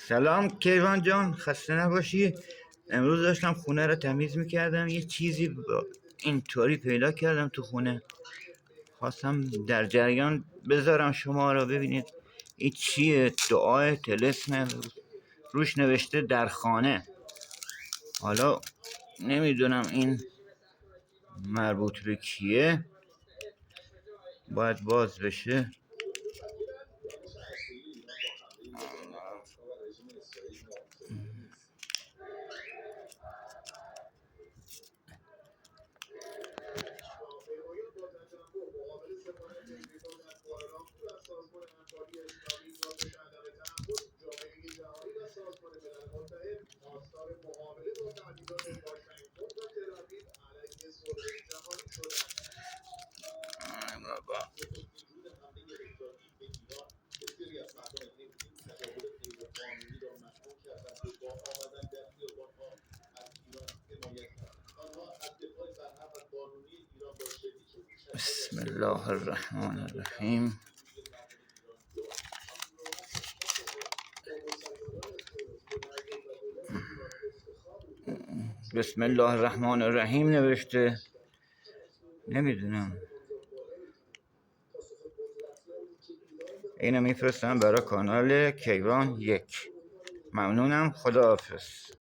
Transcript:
سلام کیوان جان، خسته نباشی. امروز داشتم خونه رو تمیز میکردم، یه چیزی اینطوری پیدا کردم تو خونه. خواستم در جریان بذارم شما رو ببینید این چیه. دعای طلسم روش نوشته در خانه. حالا نمیدونم این مربوط به کیه، باید باز بشه. بابا. بسم الله الرحمن الرحیم. بسم الله الرحمن الرحیم نوشته. نمیدونم، اینو میفرستم برای کانال کیوان 1. ممنونم، خداحافظ.